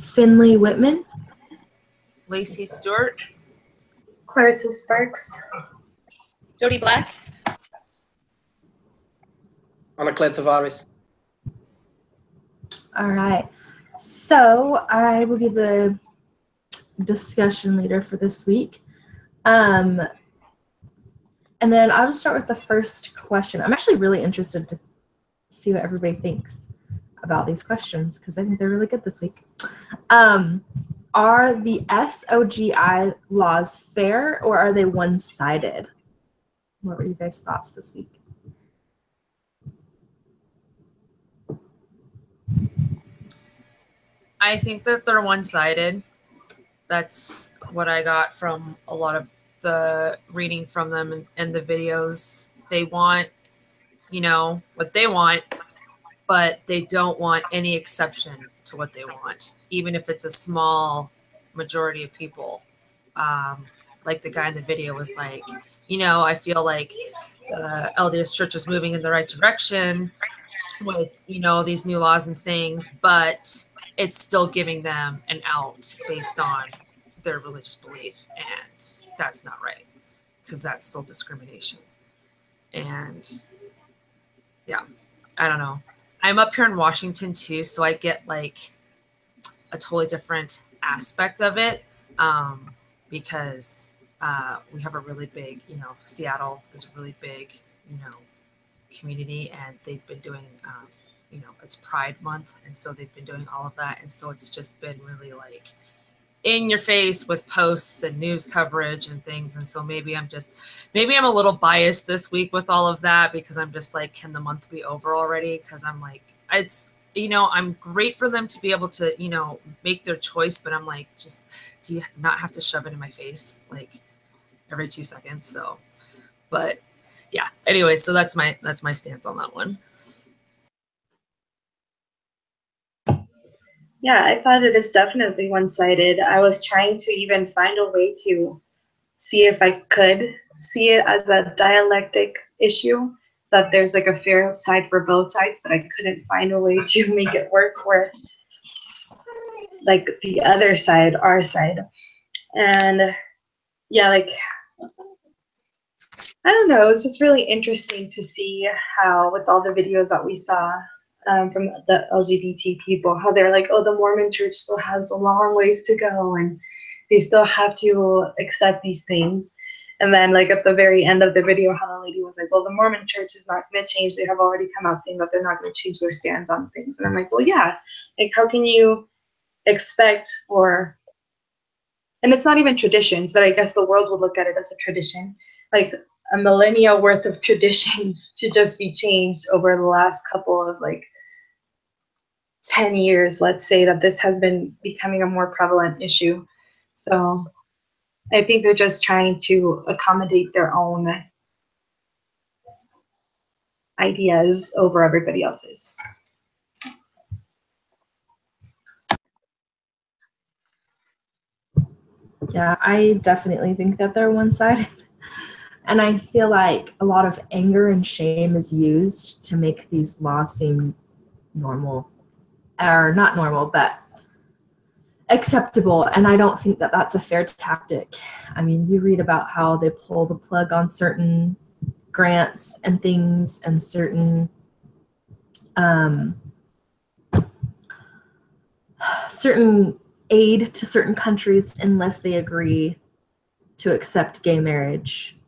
Finley Whitman, Lacey Stewart, Clarissa Sparks, Jody Black. Anaclet Tavares. All right. So I will be the discussion leader for this week. And then I'll just start with the first question. I'm actually really interested to see what everybody thinks about these questions because I think they're really good this week. Are the SOGI laws fair or are they one-sided? What were you guys' thoughts this week? I think that they're one-sided. That's what I got from a lot of the reading from them and the videos. They want, what they want, but they don't want any exception to what they want, even if it's a small majority of people. Like the guy in the video was like, I feel like the LDS Church is moving in the right direction with, these new laws and things, but it's still giving them an out based on their religious belief. And that's not right because that's still discrimination. And yeah, I don't know. I'm up here in Washington too, so I get like a totally different aspect of it because we have a really big, Seattle is a really big, community, and they've been doing, it's Pride Month, and so they've been doing all of that, and so it's just been really like in your face with posts and news coverage and things, and so maybe I'm a little biased this week with all of that because I'm just like, can the month be over already? Because I'm like, it's, I'm great for them to be able to, make their choice, but I'm like, just, do you not have to shove it in my face like every 2 seconds? So, but yeah, anyway, so that's my stance on that one. Yeah, I thought it is definitely one-sided. I was trying to even find a way to see if I could see it as a dialectic issue, that there's like a fair side for both sides, but I couldn't find a way to make it work where like the other side, our side. And yeah, like, I don't know, it was just really interesting to see how with all the videos that we saw from the LGBT people, how they're like, oh, the Mormon church still has a long ways to go and they still have to accept these things. And then like at the very end of the video, how the lady was like, well, the Mormon church is not going to change. They have already come out saying that they're not going to change their stance on things. And I'm like, well, yeah, like how can you expect for, and it's not even traditions, but I guess the world would look at it as a tradition, like a millennia worth of traditions to just be changed over the last couple of like 10 years, let's say, that this has been becoming a more prevalent issue. So I think they're just trying to accommodate their own ideas over everybody else's. Yeah, I definitely think that they're one-sided. And I feel like a lot of anger and shame is used to make these laws seem normal, or not normal, but acceptable. And I don't think that that's a fair tactic. I mean, you read about how they pull the plug on certain grants and things and certain aid to certain countries unless they agree to accept gay marriage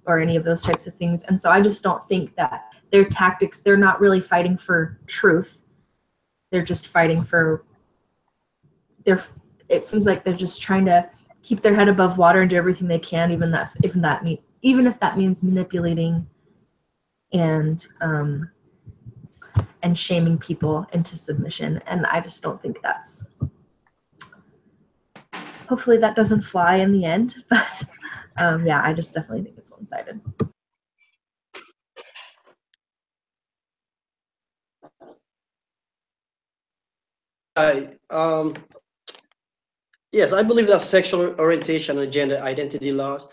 or any of those types of things. And so I just don't think that their tactics, they're not really fighting for truth. They're just fighting for it seems like they're just trying to keep their head above water and do everything they can, even if that means manipulating and shaming people into submission. And I just don't think that's, hopefully that doesn't fly in the end, but yeah, I just definitely think it's one-sided. Yes, I believe that sexual orientation and gender identity laws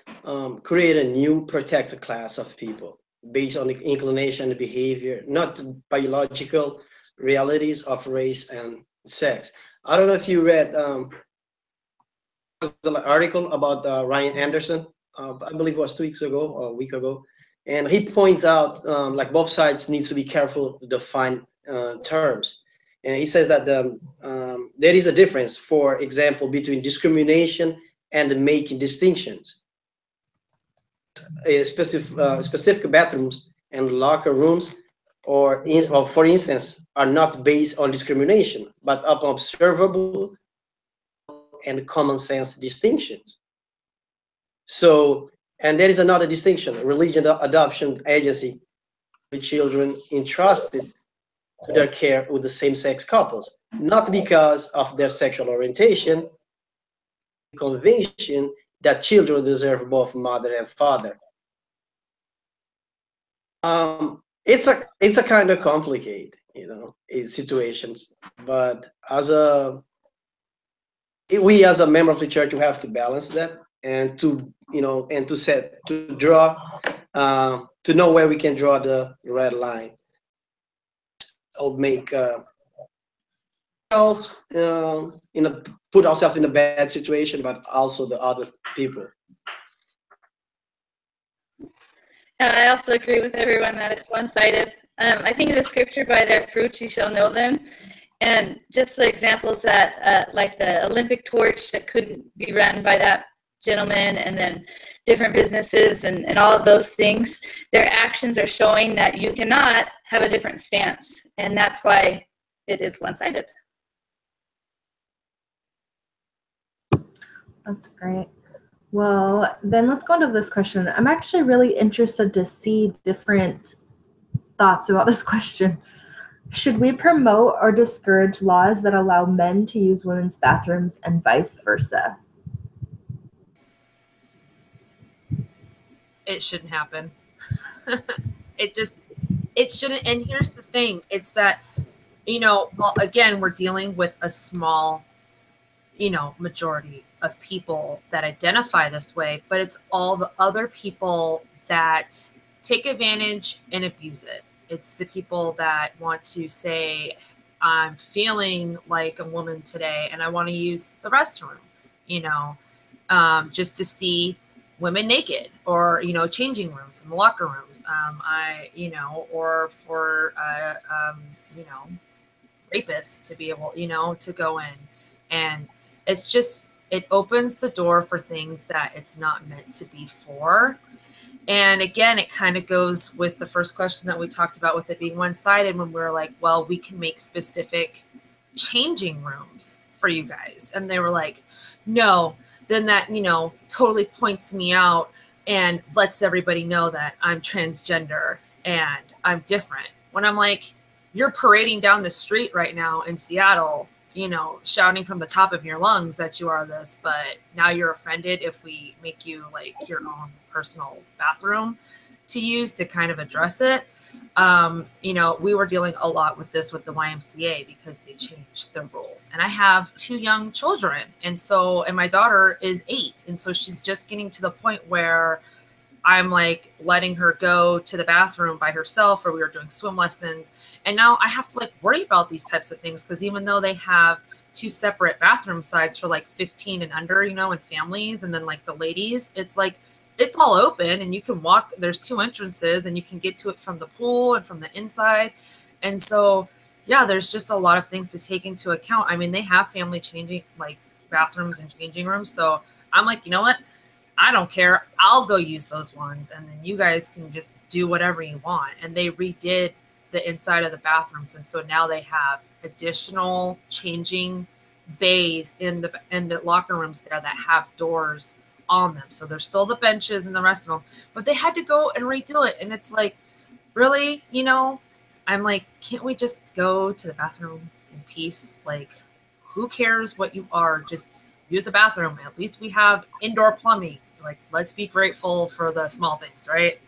create a new protected class of people based on the inclination and behavior, not biological realities of race and sex. I don't know if you read an article about Ryan Anderson. I believe it was 2 weeks ago or a week ago, and he points out like both sides needs to be careful to define terms. And he says that there is a difference, for example, between discrimination and making distinctions. Specific bathrooms and locker rooms, or for instance, are not based on discrimination, but upon observable and common sense distinctions. So, and there is another distinction: religion adoption agency with children entrusted to their care with the same-sex couples, not because of their sexual orientation, conviction that children deserve both mother and father. It's a kind of complicated, in situations, but we as a member of the church, we have to balance that, and to know where we can draw the red line. Or make put ourselves in a bad situation, but also the other people. And I also agree with everyone that it's one-sided. I think the scripture, by their fruits you shall know them. And just the examples that, like the Olympic torch that couldn't be run by that gentleman, and then different businesses and all of those things, their actions are showing that you cannot have a different stance. And that's why it is one-sided. That's great. Well, then let's go into this question. I'm actually really interested to see different thoughts about this question. Should we promote or discourage laws that allow men to use women's bathrooms and vice versa? It shouldn't happen. It shouldn't. And here's the thing. It's that, again, we're dealing with a small, majority of people that identify this way, but it's all the other people that take advantage and abuse it. It's the people that want to say, I'm feeling like a woman today and I want to use the restroom, just to see women naked, or, changing rooms in the locker rooms. Or for, rapists to be able, to go in. And it's just, it opens the door for things that it's not meant to be for. And again, it kind of goes with the first question that we talked about, with it being one-sided, when we're like, well, we can make specific changing rooms for you guys. And they were like, no, then that, totally points me out and lets everybody know that I'm transgender and I'm different. When I'm like, you're parading down the street right now in Seattle, shouting from the top of your lungs that you are this, but now you're offended if we make you like your own personal bathroom to use to kind of address it. We were dealing a lot with this with the YMCA because they changed the rules. And I have 2 young children. And my daughter is 8. And so she's just getting to the point where I'm like letting her go to the bathroom by herself, or we were doing swim lessons. And now I have to like worry about these types of things, because even though they have 2 separate bathroom sides for like 15 and under, and families, and then like the ladies, it's like, it's all open and you can walk. There's 2 entrances and you can get to it from the pool and from the inside. And so, yeah, there's just a lot of things to take into account. I mean, they have family changing, like bathrooms and changing rooms. So I'm like, you know what? I don't care. I'll go use those ones. And then you guys can just do whatever you want. And they redid the inside of the bathrooms. And so now they have additional changing bays in the locker rooms there that have doors on them. So there's still the benches and the rest of them, but they had to go and redo it. And it's like, really, I'm like, can't we just go to the bathroom in peace? Like, who cares what you are? Just use a bathroom. At least we have indoor plumbing. Like, let's be grateful for the small things, right?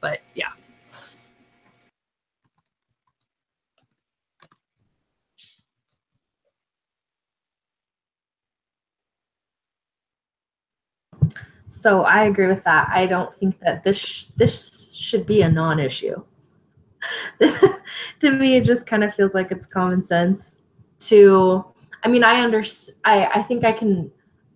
But yeah. So I agree with that. I don't think that this should be a non-issue. To me, it just kind of feels like it's common sense to, I mean, I think I can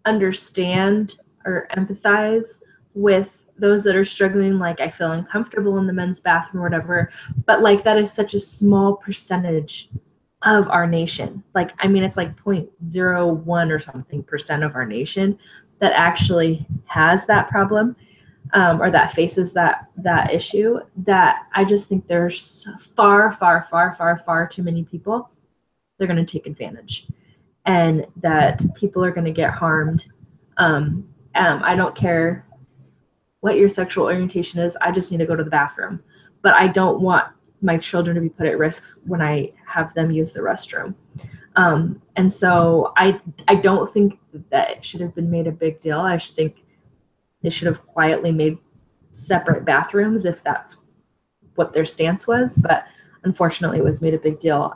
understand or empathize with those that are struggling, like I feel uncomfortable in the men's bathroom or whatever, but like that is such a small percentage of our nation. Like, I mean, it's like 0.01 or something percent of our nation that actually has that problem, or that faces that issue, that I just think there's far too many people they're going to take advantage, and that people are going to get harmed. I don't care what your sexual orientation is. I just need to go to the bathroom, but I don't want my children to be put at risk when I have them use the restroom. And so I don't think that it should have been made a big deal. I should think they should have quietly made separate bathrooms if that's what their stance was, but unfortunately it was made a big deal.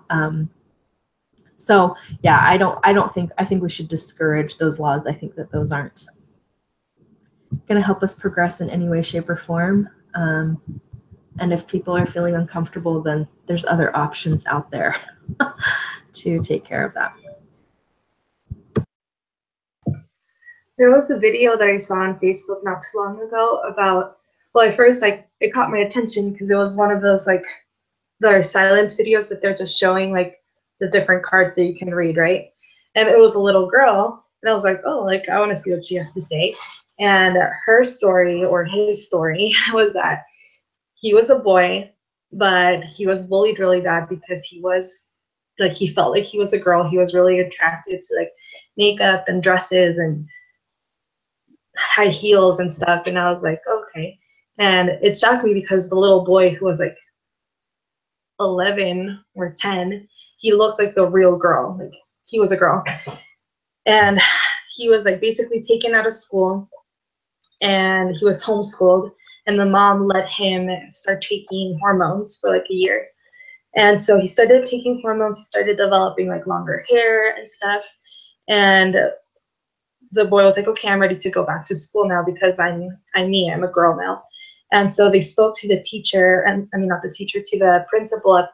So yeah, I think we should discourage those laws. I think that those aren't going to help us progress in any way, shape, or form. And if people are feeling uncomfortable, then there's other options out there to take care of that. There was a video that I saw on Facebook not too long ago about, well, at first, like, it caught my attention because it was one of those, like, they're silence videos, but they're just showing, like, the different cards that you can read, right? And it was a little girl, and I was like, oh, like, I want to see what she has to say. And her story, or his story, was that he was a boy, but he was bullied really bad because he was, like, he felt like he was a girl. He was really attracted to, like, makeup and dresses and high heels and stuff. And I was like, okay. And it shocked me because the little boy, who was like 11 or 10, he looked like a real girl. Like, he was a girl. And he was like basically taken out of school, and he was homeschooled, and the mom let him start taking hormones for like a year. And so he started taking hormones. He started developing like longer hair and stuff. And the boy was like, okay, I'm ready to go back to school now because I'm a girl now. And so they spoke to the teacher, and I mean, not the teacher, to the principal at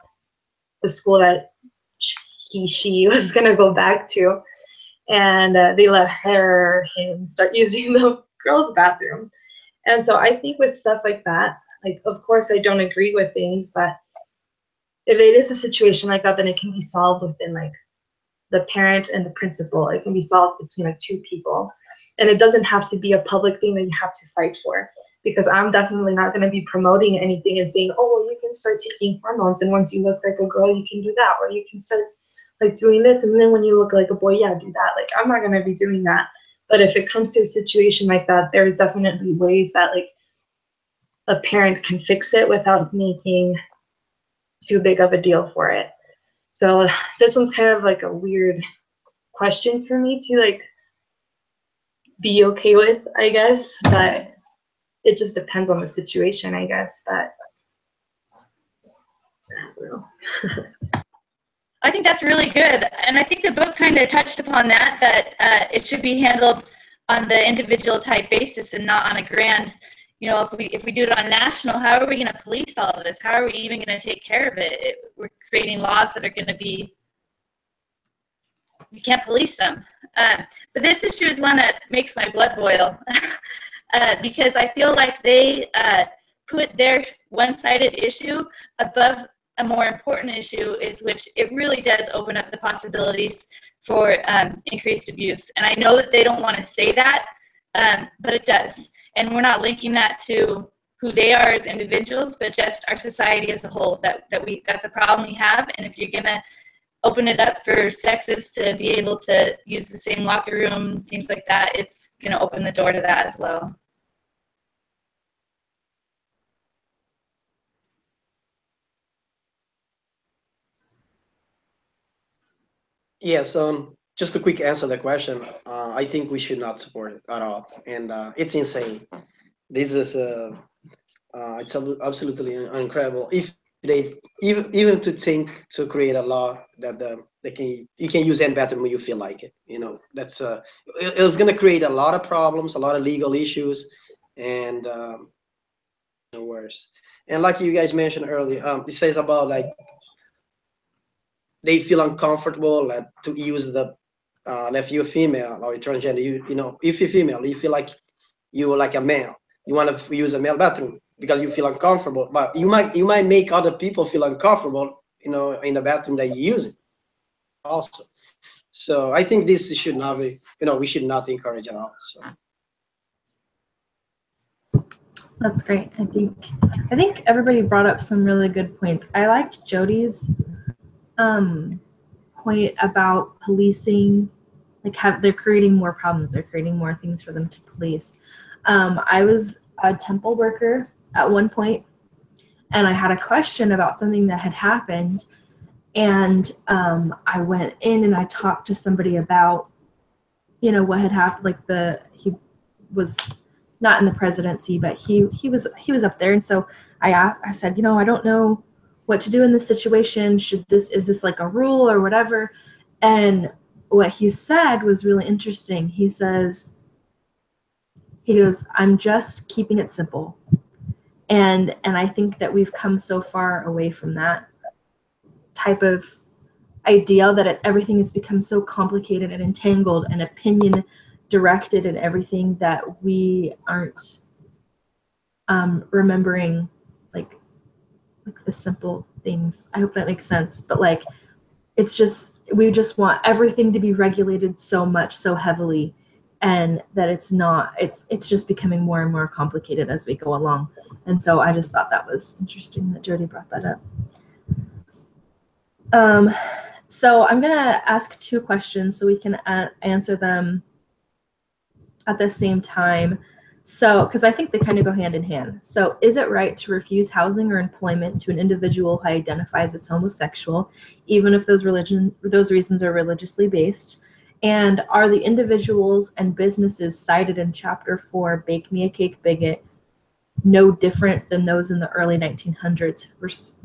the school that she was going to go back to. And they let him start using the girls' bathroom. And so I think with stuff like that, like, of course, I don't agree with things, but if it is a situation like that, then it can be solved within like the parent and the principal. It can be solved between like two people. And it doesn't have to be a public thing that you have to fight for, because I'm definitely not going to be promoting anything and saying, oh, well, you can start taking hormones, and once you look like a girl, you can do that, or you can start like doing this, and then when you look like a boy, yeah, do that. Like, I'm not going to be doing that. But if it comes to a situation like that, there's definitely ways that like a parent can fix it without making too big of a deal for it. So this one's kind of like a weird question for me to like be okay with, I guess, but it just depends on the situation, I guess. But I don't know. I think that's really good, and I think the book kind of touched upon that it should be handled on the individual type basis and not on a grand. You know, if we do it on national, how are we going to police all of this? How are we even going to take care of it? We're creating laws that are going to be, we can't police them. But this issue is one that makes my blood boil because I feel like they put their one-sided issue above a more important issue, is which it really does open up the possibilities for increased abuse. And I know that they don't want to say that, but it does. And we're not linking that to who they are as individuals, but just our society as a whole, that's a problem we have. And if you're gonna open it up for sexes to be able to use the same locker room, things like that, it's gonna open the door to that as well. Yes, just a quick answer to the question. I think we should not support it at all, and it's insane. This is it's absolutely incredible. If they even to think to create a law that you can use any bathroom when you feel like it. You know, that's it's going to create a lot of problems, a lot of legal issues, and worse. And like you guys mentioned earlier, it says about like they feel uncomfortable to use the if you're female or transgender, you know, if you're female, you feel like you're like a male, you want to use a male bathroom because you feel uncomfortable, but you might make other people feel uncomfortable, you know, in the bathroom that you use it also. So I think this should not be, you know, we should not encourage at all. So That's great. I think everybody brought up some really good points. I liked Jody's point about policing, like they're creating more problems. They're creating more things for them to police. I was a temple worker at one point, and I had a question about something that had happened, and I went in and I talked to somebody about, you know, what had happened. Like he was not in the presidency, but he was up there, and so I said, you know, I don't know what to do in this situation. Is this like a rule or whatever? And what he said was really interesting. He goes, I'm just keeping it simple. And I think that we've come so far away from that type of ideal that everything has become so complicated and entangled and opinion directed and everything that we aren't remembering like the simple things. I hope that makes sense. But like, it's just, we just want everything to be regulated so much, so heavily, and that it's not, it's just becoming more and more complicated as we go along. And so I just thought that was interesting that Jody brought that up. So I'm gonna ask two questions so we can answer them at the same time. So, because I think they kind of go hand in hand. So, is it right to refuse housing or employment to an individual who identifies as homosexual, even if those reasons are religiously based? And are the individuals and businesses cited in Chapter 4, Bake Me a Cake Bigot, no different than those in the early 1900s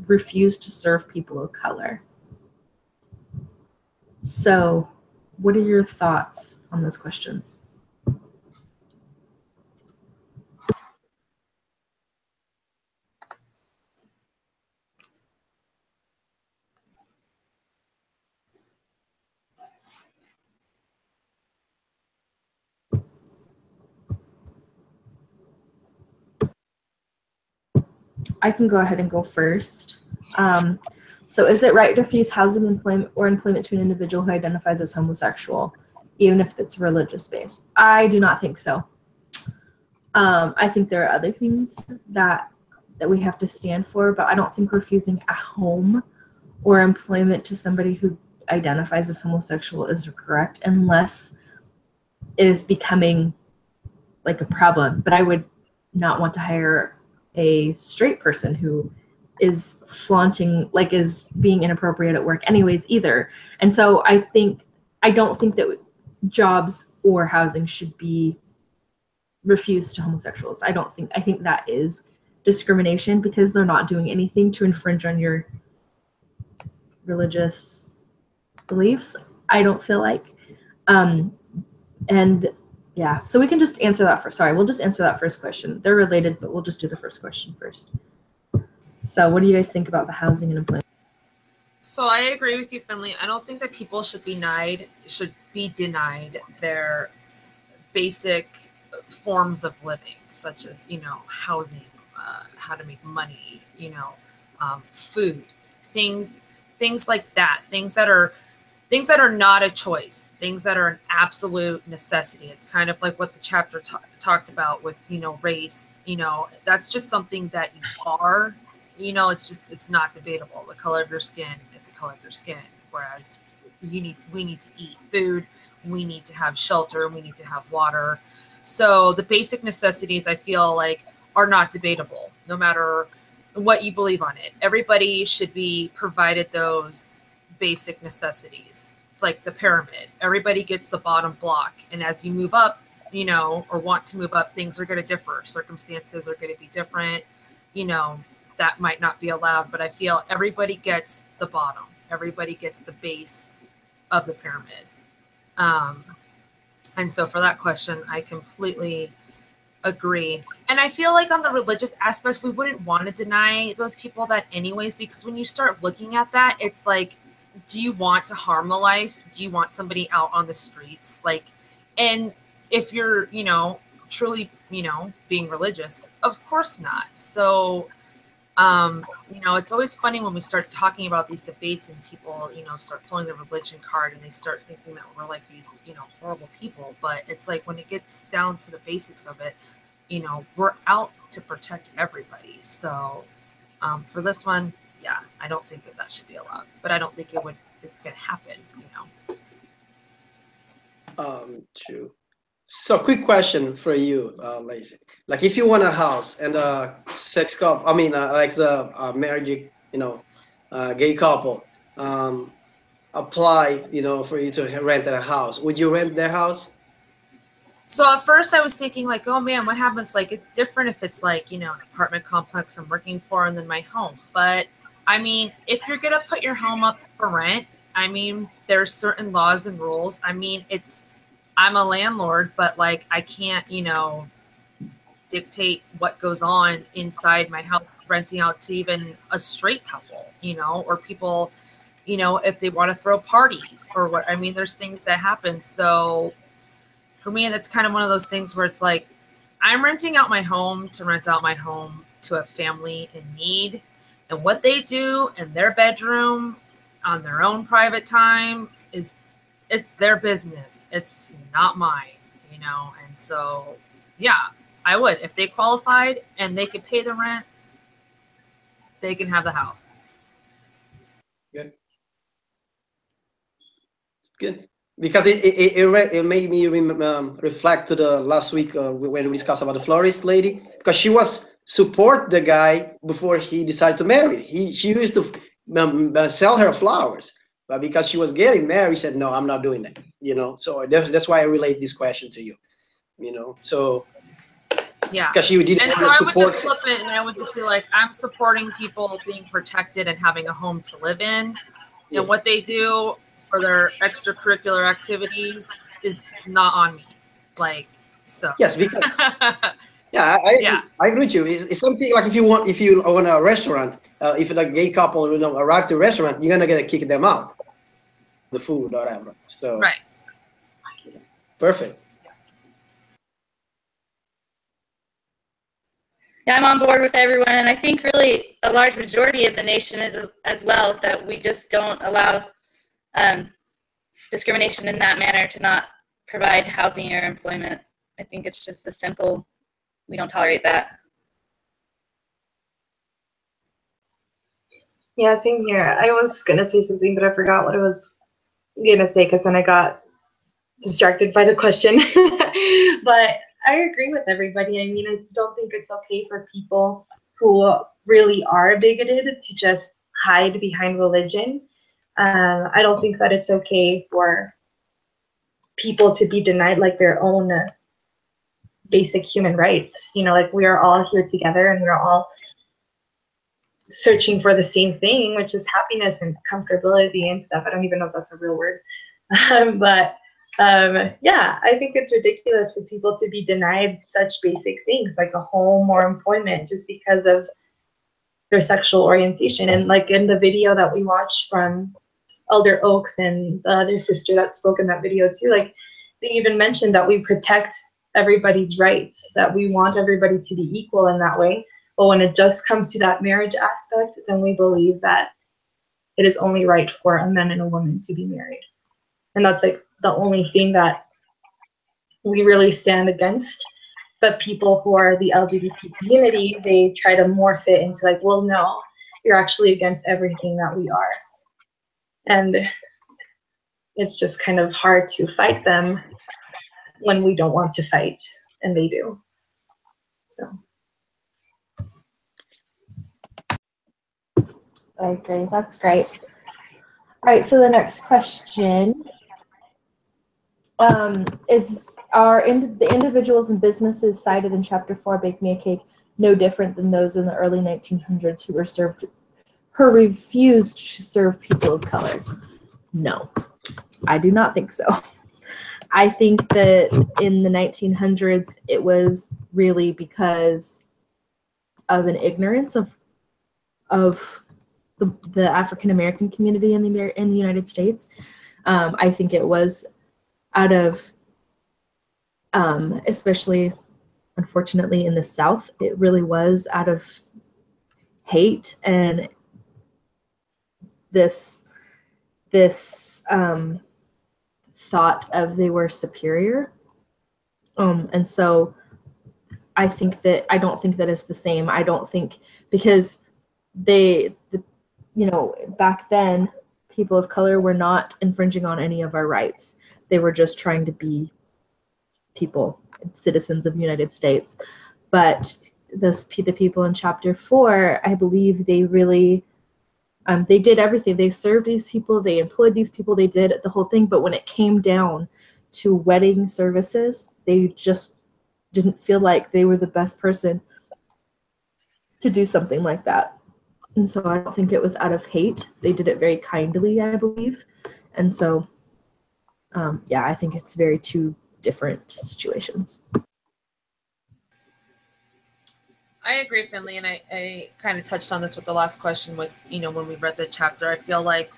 refused to serve people of color? So, what are your thoughts on those questions? I can go ahead and go first. So is it right to refuse housing, employment to an individual who identifies as homosexual, even if it's religious based? I do not think so. I think there are other things that we have to stand for, but I don't think refusing a home or employment to somebody who identifies as homosexual is correct, unless it is becoming like a problem. But I would not want to hire a straight person who is flaunting, like is being inappropriate at work anyways either. And so I don't think that jobs or housing should be refused to homosexuals. I think that is discrimination because they're not doing anything to infringe on your religious beliefs, I don't feel like. And yeah, so we can just answer that first. Sorry, we'll just answer that first question. They're related, but we'll just do the first question first. So what do you guys think about the housing and employment? So I agree with you, Finley. I don't think that people should be denied their basic forms of living, such as, you know, housing, how to make money, you know, food, things like that, things that are not a choice, things that are an absolute necessity. It's kind of like what the chapter talked about with, you know, race, you know, that's just something that you are, you know, it's not debatable. The color of your skin is the color of your skin. Whereas we need to eat food, we need to have shelter, we need to have water. So the basic necessities, I feel like, are not debatable, no matter what you believe on it. Everybody should be provided those basic necessities. It's like the pyramid. Everybody gets the bottom block. And as you move up, you know, or want to move up, things are going to differ. Circumstances are going to be different. You know, that might not be allowed, but I feel everybody gets the bottom. Everybody gets the base of the pyramid. And so for that question, I completely agree. And I feel like on the religious aspects, we wouldn't want to deny those people that anyways, because when you start looking at that, it's like do you want to harm a life? Do you want somebody out on the streets? Like, and if you're, you know, truly, you know, being religious, of course not. So, you know, it's always funny when we start talking about these debates and people, you know, start pulling the religion card and they start thinking that we're like these, you know, horrible people. But it's like when it gets down to the basics of it, you know, we're out to protect everybody. So for this one, yeah, I don't think that should be allowed. But I don't think it's going to happen, you know. True. So, quick question for you, Lacey. Like, if you want a house and a sex couple, I mean, like the marriage, you know, gay couple, apply, you know, for you to rent a house, would you rent their house? So at first I was thinking like, oh man, what happens? Like, it's different if it's like, you know, an apartment complex I'm working for and then my home. But I mean, if you're going to put your home up for rent, I mean, there's certain laws and rules. I mean, I'm a landlord, but like, I can't, you know, dictate what goes on inside my house, renting out to even a straight couple, you know, or people, you know, if they want to throw parties or what. I mean, there's things that happen. So for me, that's kind of one of those things where it's like, I'm renting out my home to rent out my home to a family in need. And what they do in their bedroom on their own private time it's their business. It's not mine, you know? And so, yeah, I would. If they qualified and they could pay the rent, they can have the house. Good. Good. Because it made me reflect to the last week when we discussed about the florist lady, because she was support the guy before he decided to marry. She used to sell her flowers, but because she was getting married, she said, no, I'm not doing that, you know. So that's why I relate this question to you, you know. So yeah, because she didn't and so want to I would just support. flip it and I would just be like, I'm supporting people being protected and having a home to live in. Yes. And what they do for their extracurricular activities is not on me. Like, so. Yes, because yeah, Yeah. I agree with you. It's something like if you own a restaurant, if a gay couple, you know, arrive to a restaurant, you're gonna get kick them out, the food or whatever. So Right. Perfect. Yeah, I'm on board with everyone, and I think really a large majority of the nation is as well, that we just don't allow discrimination in that manner to not provide housing or employment. I think it's just a simple, we don't tolerate that. Yeah, same here. I was gonna say something, but I forgot what I was gonna say because then I got distracted by the question. But I agree with everybody. I mean, I don't think it's okay for people who really are bigoted to just hide behind religion. I don't think that it's okay for people to be denied like their own basic human rights. You know, like we are all here together and we're all searching for the same thing, which is happiness and comfortability and stuff. I don't even know if that's a real word. But yeah, I think it's ridiculous for people to be denied such basic things like a home or employment just because of their sexual orientation. And like in the video that we watched from Elder Oaks and the other sister that spoke in that video too, like they even mentioned that we protect everybody's rights, that we want everybody to be equal in that way. But when it just comes to that marriage aspect, then we believe that it is only right for a man and a woman to be married. And that's like the only thing that we really stand against. But people who are the LGBT community, they try to morph it into like, well, no, you're actually against everything that we are. And it's just kind of hard to fight them when we don't want to fight, and they do. So. I agree. That's great. All right, so the next question is, the individuals and businesses cited in Chapter 4 Bake Me a Cake no different than those in the early 1900s who refused to serve people of color? No, I do not think so. I think that in the 1900s, it was really because of an ignorance of the African American community in the United States. I think it was out of, especially unfortunately in the South, it really was out of hate and this thought of they were superior. And so I don't think that is the same. I don't think, because back then, people of color were not infringing on any of our rights. They were just trying to be people, citizens of the United States. But the people in chapter 4, I believe they really, they did everything. They served these people, they employed these people, they did the whole thing. But when it came down to wedding services, they just didn't feel like they were the best person to do something like that. And so I don't think it was out of hate. They did it very kindly, I believe. And so, I think it's very two different situations. I agree, Finley, and I kind of touched on this with the last question with, when we read the chapter. I feel like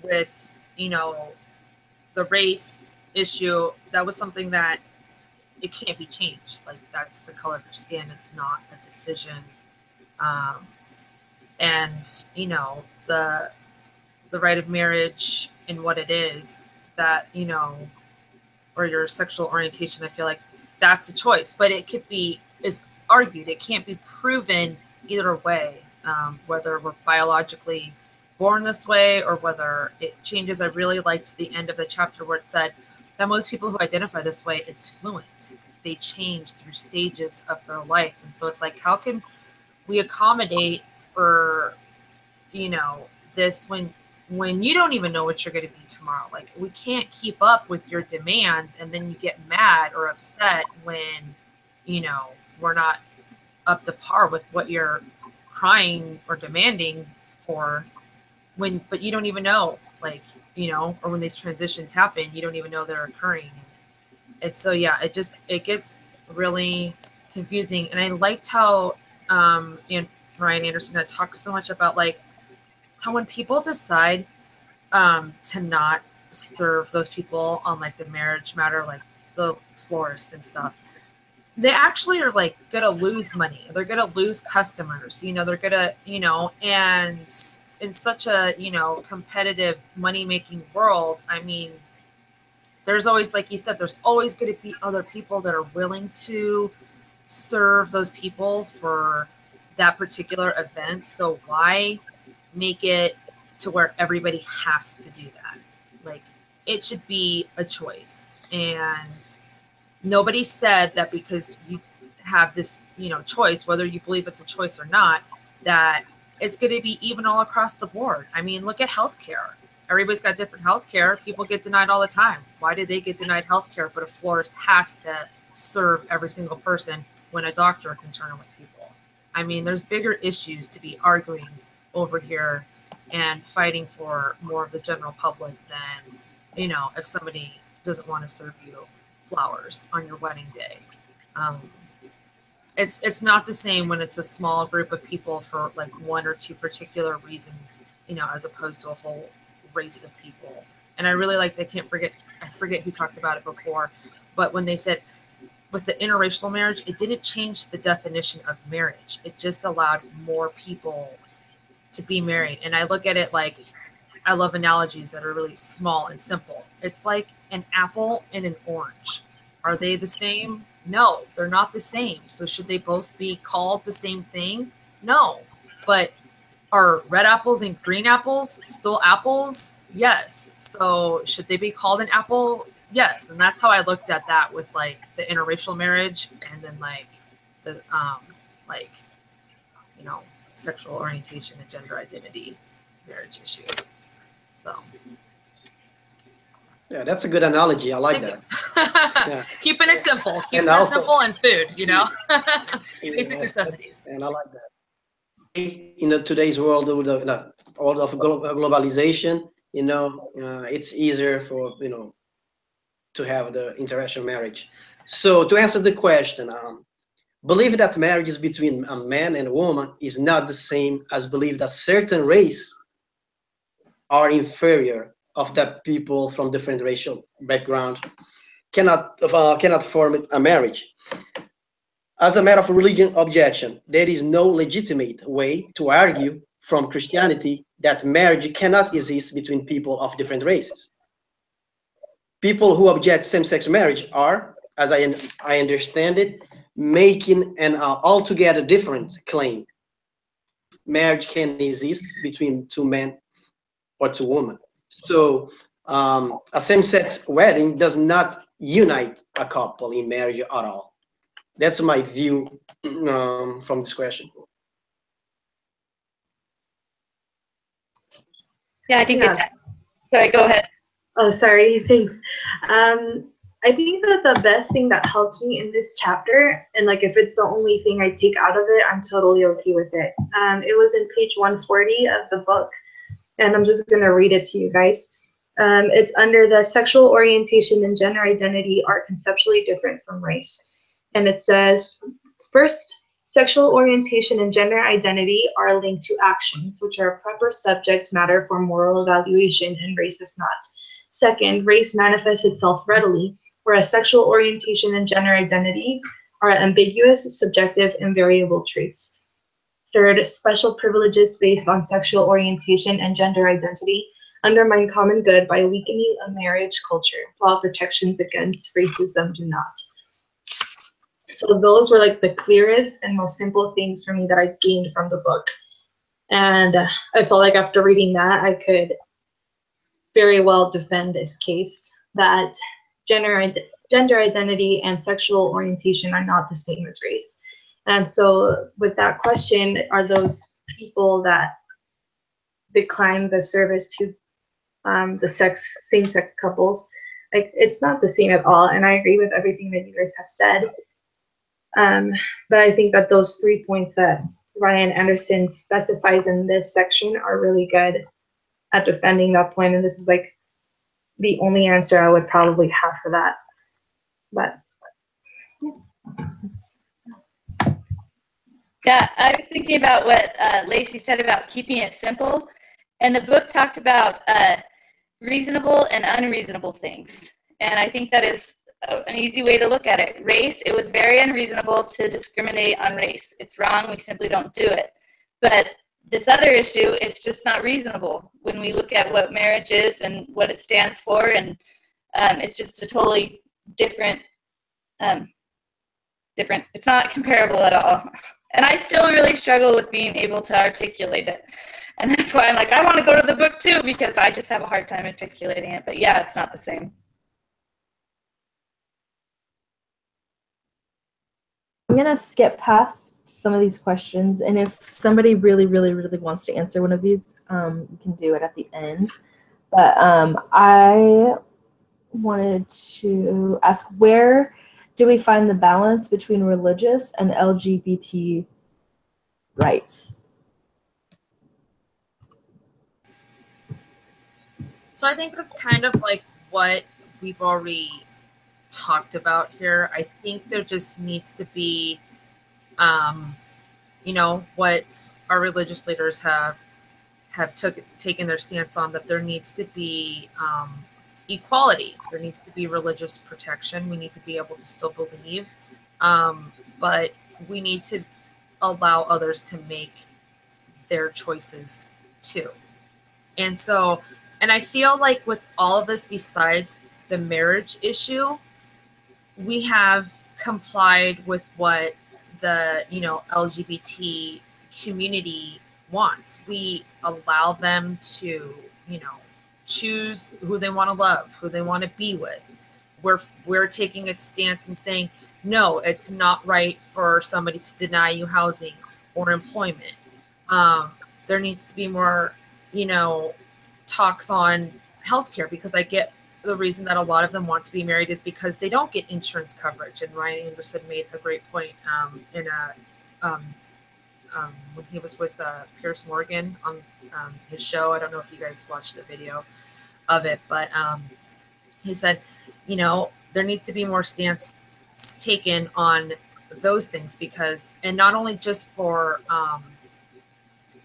with, the race issue, that was something that it can't be changed. Like, that's the color of your skin. It's not a decision. And, the right of marriage and what it is that, or your sexual orientation, I feel like that's a choice, but it's argued. It can't be proven either way, whether we're biologically born this way or whether it changes. I really liked the end of the chapter where it said that most people who identify this way, it's fluent. They change through stages of their life. And so it's like, how can we accommodate for, this when you don't even know what you're going to be tomorrow? Like, we can't keep up with your demands, and then you get mad or upset when, we're not up to par with what you're crying or demanding for, but you don't even know, like, or when these transitions happen, you don't even know they're occurring. And so, it gets really confusing. And I liked how and Ryan Anderson had talked so much about, like, how when people decide to not serve those people on, like, the marriage matter, like the florist and stuff, they actually are, like, gonna lose money. They're gonna lose customers. They're gonna, and in such a, competitive money-making world, I mean, there's always, like you said, there's always going to be other people that are willing to serve those people for that particular event. So why make it to where everybody has to do that? Like, it should be a choice. And nobody said that because you have this, choice, whether you believe it's a choice or not, that it's going to be even all across the board. I mean, look at healthcare. Everybody's got different healthcare. People get denied all the time. Why did they get denied healthcare, but a florist has to serve every single person when a doctor can turn away people? I mean, there's bigger issues to be arguing over here and fighting for more of the general public than, if somebody doesn't want to serve you flowers on your wedding day. It's not the same when it's a small group of people for, like, one or two particular reasons, as opposed to a whole race of people. And I really liked, I forget who talked about it before, but when they said with the interracial marriage, it didn't change the definition of marriage. It just allowed more people to be married. And I look at it like, I love analogies that are really small and simple. It's like an apple and an orange. Are they the same? No, they're not the same. So should they both be called the same thing? No. But are red apples and green apples still apples? Yes. So should they be called an apple? Yes. And that's how I looked at that with, like, the interracial marriage, and then, like, the sexual orientation and gender identity marriage issues. So yeah, that's a good analogy. I like that. Yeah. Keeping it simple. Keeping it simple and food, basic necessities. And I like that. In today's world, with the world of globalization, it's easier for, to have the interracial marriage. So to answer the question, believe that marriage is between a man and a woman is not the same as believe that certain race are inferior of the people from different racial background cannot form a marriage. As a matter of religion objection, there is no legitimate way to argue from Christianity that marriage cannot exist between people of different races. People who object same-sex marriage are, as I understand it, making an altogether different claim. Marriage can exist between two men or two women. So a same-sex wedding does not unite a couple in marriage at all. That's my view from this question. Yeah, I think Yeah. sorry, go ahead. Oh, sorry. Thanks. I think that the best thing that helped me in this chapter, and like if it's the only thing I take out of it, I'm totally okay with it. It was in page 140 of the book, and I'm just gonna read it to you guys. It's under the sexual orientation and gender identity are conceptually different from race. And it says, first, sexual orientation and gender identity are linked to actions, which are proper subject matter for moral evaluation, and race is not. Second, race manifests itself readily, whereas sexual orientation and gender identities are ambiguous, subjective, and variable traits. Third, special privileges based on sexual orientation and gender identity undermine common good by weakening a marriage culture, while protections against racism do not. So those were like the clearest and most simple things for me that I gained from the book. And I felt like after reading that, I could very well defend this case that gender identity and sexual orientation are not the same as race. And so with that question, are those people that decline the service to the same-sex couples, like it's not the same at all. And I agree with everything that you guys have said. But I think that those 3 points that Ryan Anderson specifies in this section are really good at defending that point. And this is like the only answer I would probably have for that. But Yeah, I was thinking about what Lacey said about keeping it simple. And the book talked about reasonable and unreasonable things. And I think that is an easy way to look at it. Race, it was very unreasonable to discriminate on race. It's wrong, we simply don't do it. But this other issue, it's just not reasonable when we look at what marriage is and what it stands for, and it's just a totally different, it's not comparable at all. And I still really struggle with being able to articulate it. And that's why I'm like, I want to go to the book too, because I just have a hard time articulating it. But yeah, it's not the same. I'm going to skip past some of these questions, and if somebody really wants to answer one of these, you can do it at the end. But I wanted to ask, where do we find the balance between religious and LGBT rights? So I think that's kind of like what we've already talked about here. I think there just needs to be, you know, what our religious leaders have taken their stance on, that there needs to be equality. There needs to be religious protection. We need to be able to still believe, but we need to allow others to make their choices too. And so, and I feel like with all of this, besides the marriage issue, we have complied with what the, you know, LGBT community wants. We allow them to, you know, choose who they want to love, who they want to be with. We're taking a stance and saying, no, it's not right for somebody to deny you housing or employment. There needs to be more, you know, talks on healthcare, because I get the reason that a lot of them want to be married is because they don't get insurance coverage. And Ryan Anderson made a great point in when he was with Pierce Morgan on his show. I don't know if you guys watched a video of it, but he said, you know, there needs to be more stance taken on those things, because, and not only just for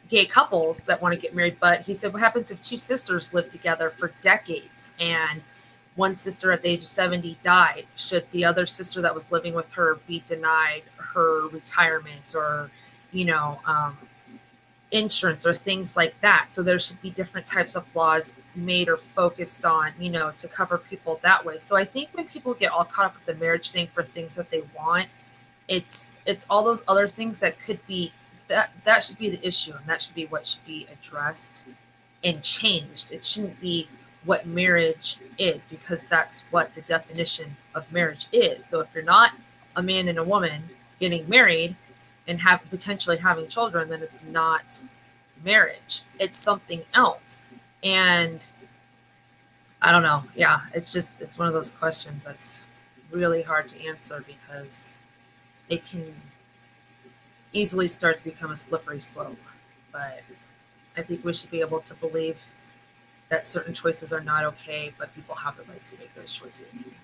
gay couples that want to get married, but he said, what happens if two sisters live together for decades and one sister at the age of 70 died? Should the other sister that was living with her be denied her retirement or, you know, insurance or things like that? So there should be different types of laws made or focused on, you know, to cover people that way. So I think when people get all caught up with the marriage thing for things that they want, it's all those other things that could be, that should be the issue, and that should be what should be addressed and changed. It shouldn't be what marriage is, because that's what the definition of marriage is. So if you're not a man and a woman getting married and potentially having children, then it's not marriage. It's something else. And I don't know. Yeah, it's one of those questions that's really hard to answer, because it can easily start to become a slippery slope. But I think we should be able to believe that certain choices are not okay, but people have the right to make those choices in the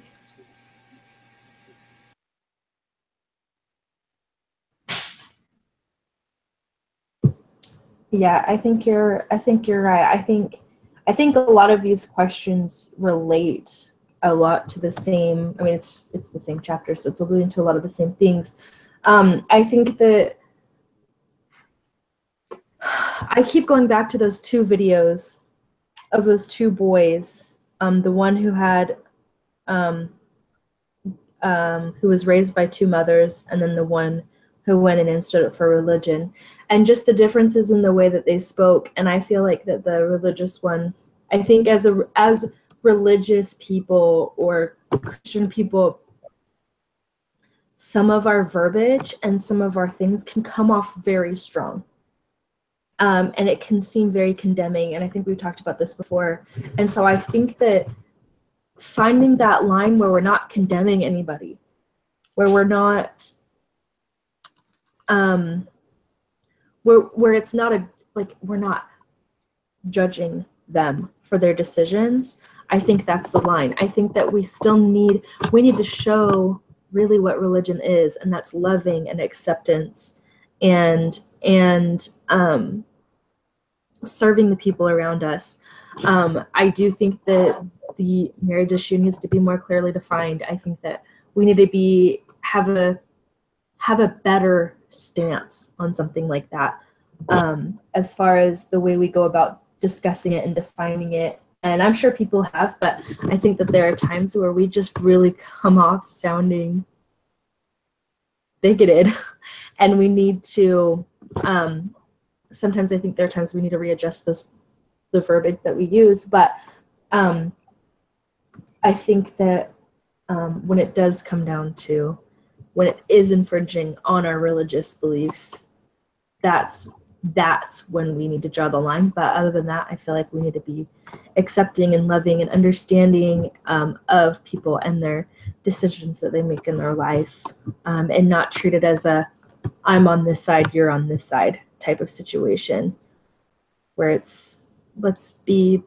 end. Yeah, I think you're right. I think a lot of these questions relate a lot to the same. I mean, it's the same chapter, so it's alluding to a lot of the same things. I think that I keep going back to those two videos of those two boys. The one who had who was raised by two mothers, and then the one who went in and stood up for religion, and just the differences in the way that they spoke. And I feel like that the religious one, I think as religious people or Christian people, some of our verbiage and some of our things can come off very strong. And it can seem very condemning. And I think we've talked about this before. And so I think that finding that line where we're not condemning anybody, where we're not, where it's not we're not judging them for their decisions. I think that's the line. I think that we need to show really what religion is, and that's loving and acceptance and serving the people around us. I do think that the marriage issue needs to be more clearly defined. I think that we need to have a better stance on something like that, as far as the way we go about discussing it and defining it. And I'm sure people have, but I think that there are times where we just really come off sounding bigoted, and we need to, sometimes I think there are times we need to readjust the verbiage that we use. But I think that when it does come down to, when it is infringing on our religious beliefs, that's when we need to draw the line. But other than that, I feel like we need to be accepting and loving and understanding of people and their decisions that they make in their life, and not treat it as a I'm on this side, you're on this side type of situation, where it's let's be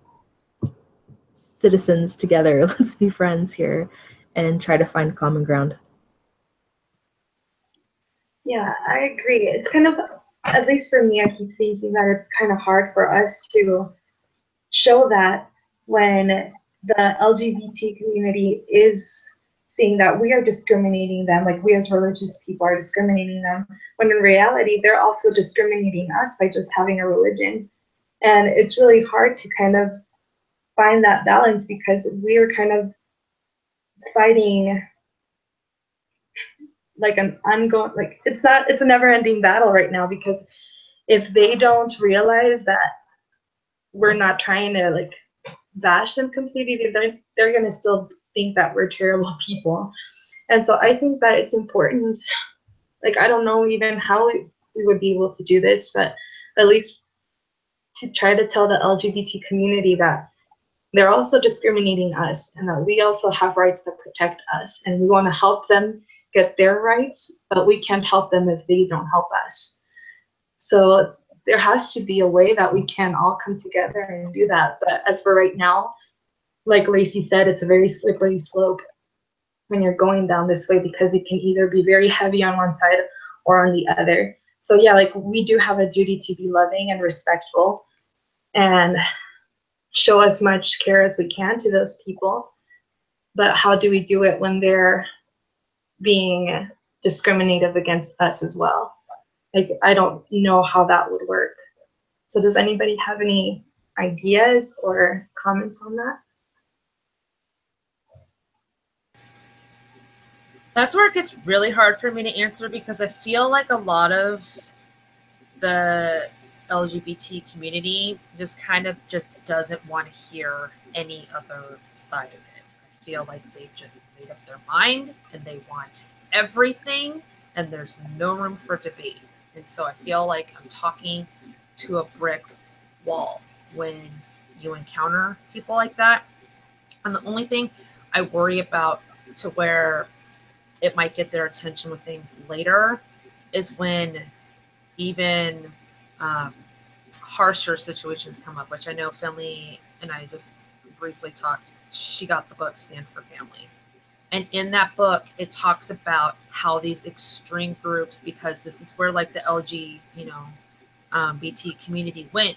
citizens together, let's be friends here and try to find common ground. Yeah, I agree. It's kind of, at least for me, I keep thinking that it's kind of hard for us to show that when the LGBT community is seeing that we are discriminating them, like we as religious people are discriminating them, when in reality, they're also discriminating us by just having a religion. And it's really hard to kind of find that balance, because we are kind of fighting like an ongoing, like it's a never-ending battle right now, because if they don't realize that we're not trying to like bash them completely, they're going to still think that we're terrible people. And so I think that it's important, like I don't know even how we would be able to do this, but at least to try to tell the LGBT community that they're also discriminating us, and that we also have rights that protect us, and we want to help them get their rights, but we can't help them if they don't help us. So there has to be a way that we can all come together and do that. But as for right now, like Lacey said, it's a very slippery slope when you're going down this way, because it can either be very heavy on one side or on the other. So yeah, like we do have a duty to be loving and respectful and show as much care as we can to those people. But how do we do it when they're being discriminative against us as well? Like, I don't know how that would work. So does anybody have any ideas or comments on that? That's where it gets really hard for me to answer, because I feel like a lot of the LGBT community just kind of just doesn't want to hear any other side of it. I feel like they've just made up their mind and they want everything, and there's no room for debate. And so I feel like I'm talking to a brick wall when you encounter people like that. And the only thing I worry about, to where it might get their attention with things later, is when even harsher situations come up, which I know Finley and I just briefly talked. She got the book Stand for Family. And in that book, it talks about how these extreme groups, because this is where like the BT community went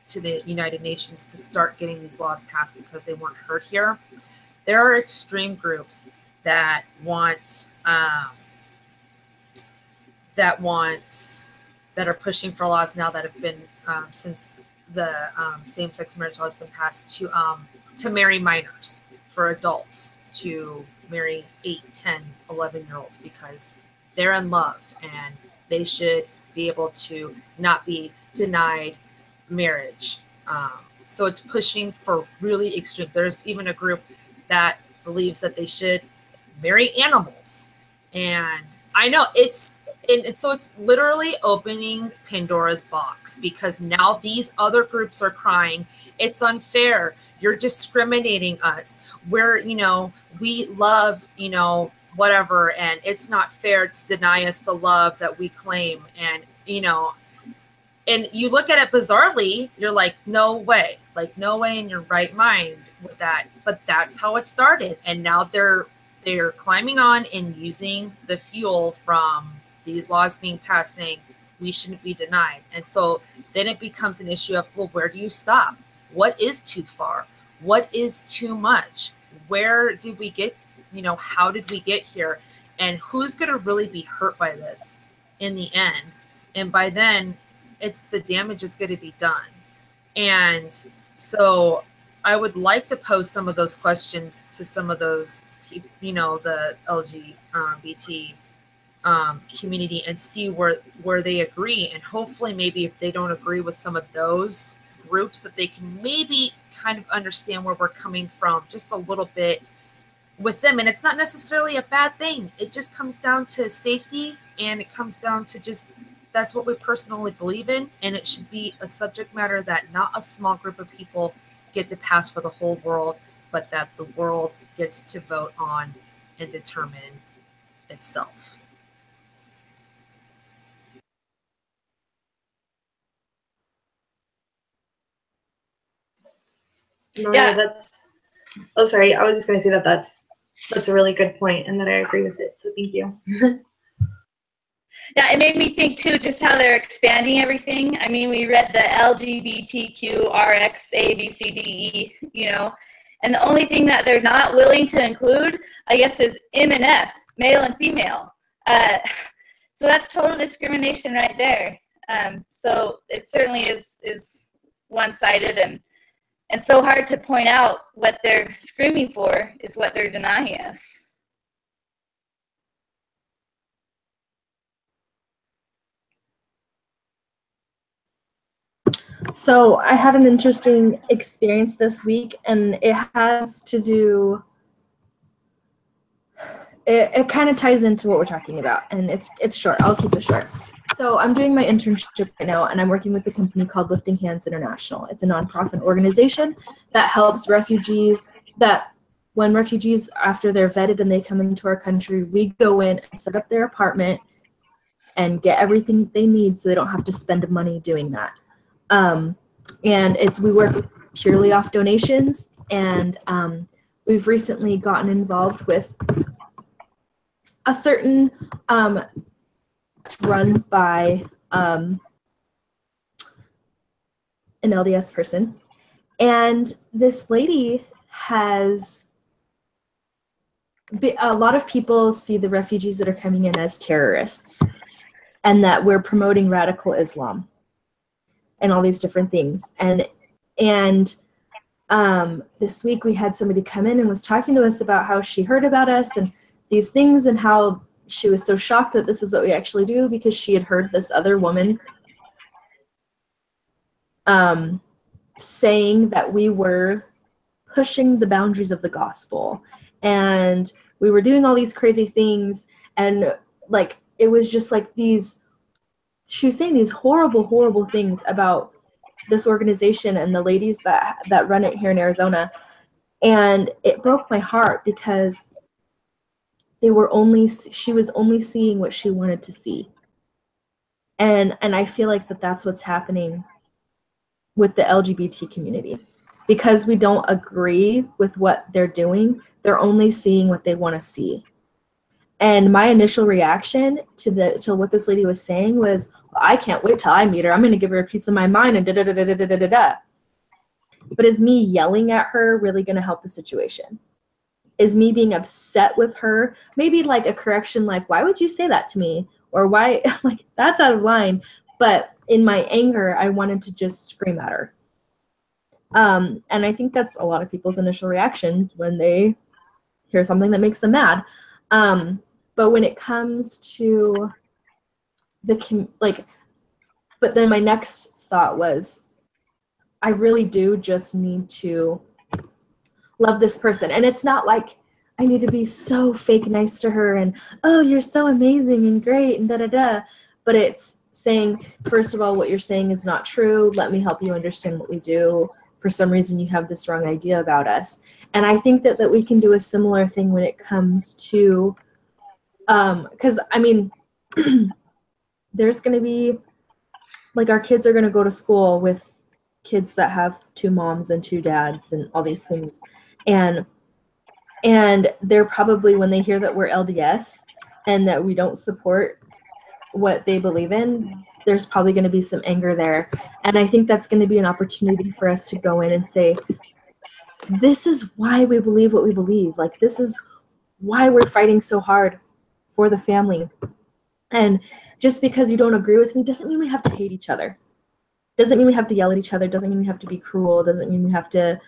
to the United Nations to start getting these laws passed because they weren't heard here. There are extreme groups that want that are pushing for laws now that have been since the same-sex marriage law has been passed to marry minors, for adults to marry 8, 10, 11-year-olds because they're in love and they should be able to not be denied marriage. So it's pushing for really extreme. There's even a group that believes that they should marry animals. And I know so it's literally opening Pandora's box, because now these other groups are crying, it's unfair, you're discriminating us, we love, whatever, and it's not fair to deny us the love that we claim. And and you look at it bizarrely, you're like, no way in your right mind with that. But that's how it started. And now they're climbing on and using the fuel from these laws being passed, saying we shouldn't be denied. And so then it becomes an issue of, well, where do you stop? What is too far? What is too much? Where did we get, how did we get here? And who's going to really be hurt by this in the end? And by then, the damage is going to be done. And so I would like to pose some of those questions to some of those people, the LGBT community, and see where they agree. And hopefully maybe if they don't agree with some of those groups, that they can maybe kind of understand where we're coming from just a little bit with them. And it's not necessarily a bad thing. It just comes down to safety, and it comes down to just, that's what we personally believe in. And it should be a subject matter that not a small group of people get to pass for the whole world, but that the world gets to vote on and determine itself. Yeah, sorry, I was just going to say that's a really good point, and that I agree with it, so thank you. Yeah, it made me think too, just how they're expanding everything. I mean, we read the LGBTQ, RX, A, B, C, D, E, and the only thing that they're not willing to include, I guess, is M and F, male and female. So that's total discrimination right there. So it certainly is one-sided, and so hard to point out what they're screaming for is what they're denying us. So I had an interesting experience this week, and it has to do, it kind of ties into what we're talking about, and it's short. I'll keep it short. So I'm doing my internship right now, and I'm working with a company called Lifting Hands International. It's a nonprofit organization that helps refugees, that when refugees, after they're vetted and they come into our country, we go in and set up their apartment and get everything they need so they don't have to spend money doing that. And we work purely off donations, and we've recently gotten involved with a certain it's run by an LDS person. And this lady has, a lot of people see the refugees that are coming in as terrorists, and that we're promoting radical Islam and all these different things. And this week we had somebody come in and was talking to us about how she heard about us and these things, and how she was so shocked that this is what we actually do, because she had heard this other woman saying that we were pushing the boundaries of the gospel, and we were doing all these crazy things, and like it was just like these, she was saying these horrible things about this organization and the ladies that run it here in Arizona. And it broke my heart, because she was only seeing what she wanted to see. And I feel like that's what's happening with the LGBT community. Because we don't agree with what they're doing, they're only seeing what they want to see. And my initial reaction to what this lady was saying was, well, I can't wait till I meet her. I'm going to give her a piece of my mind and da-da-da-da-da-da-da-da. But is me yelling at her really going to help the situation? Is me being upset with her, maybe like a correction, like, why would you say that to me? Or why, like, that's out of line. But in my anger, I wanted to just scream at her. And I think that's a lot of people's initial reactions when they hear something that makes them mad. But when it comes to but then my next thought was, I really do just need to love this person. And it's not like I need to be so fake nice to her and, oh, you're so amazing and great and da-da-da. But it's saying, first of all, what you're saying is not true. Let me help you understand what we do. For some reason, you have this wrong idea about us. And I think that we can do a similar thing when it comes to, because, I mean, there's going to be, like, our kids are going to go to school with kids that have 2 moms and 2 dads and all these things. And they're probably, when they hear that we're LDS and that we don't support what they believe in, there's probably going to be some anger there. And I think that's going to be an opportunity for us to go in and say, this is why we believe what we believe. Like, this is why we're fighting so hard for the family. And just because you don't agree with me doesn't mean we have to hate each other. Doesn't mean we have to yell at each other. Doesn't mean we have to be cruel. Doesn't mean we have to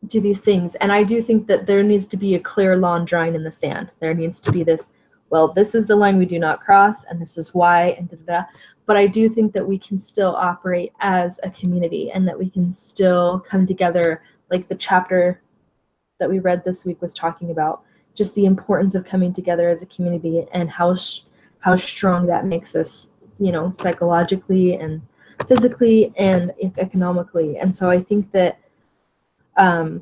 do these things. And I do think that there needs to be a clear line drawn in the sand. There needs to be this, well, this is the line we do not cross, and this is why, and da-da-da. But I do think that we can still operate as a community, and that we can still come together, like the chapter that we read this week was talking about, just the importance of coming together as a community, and how strong that makes us, you know, psychologically and physically and economically. And so I think that that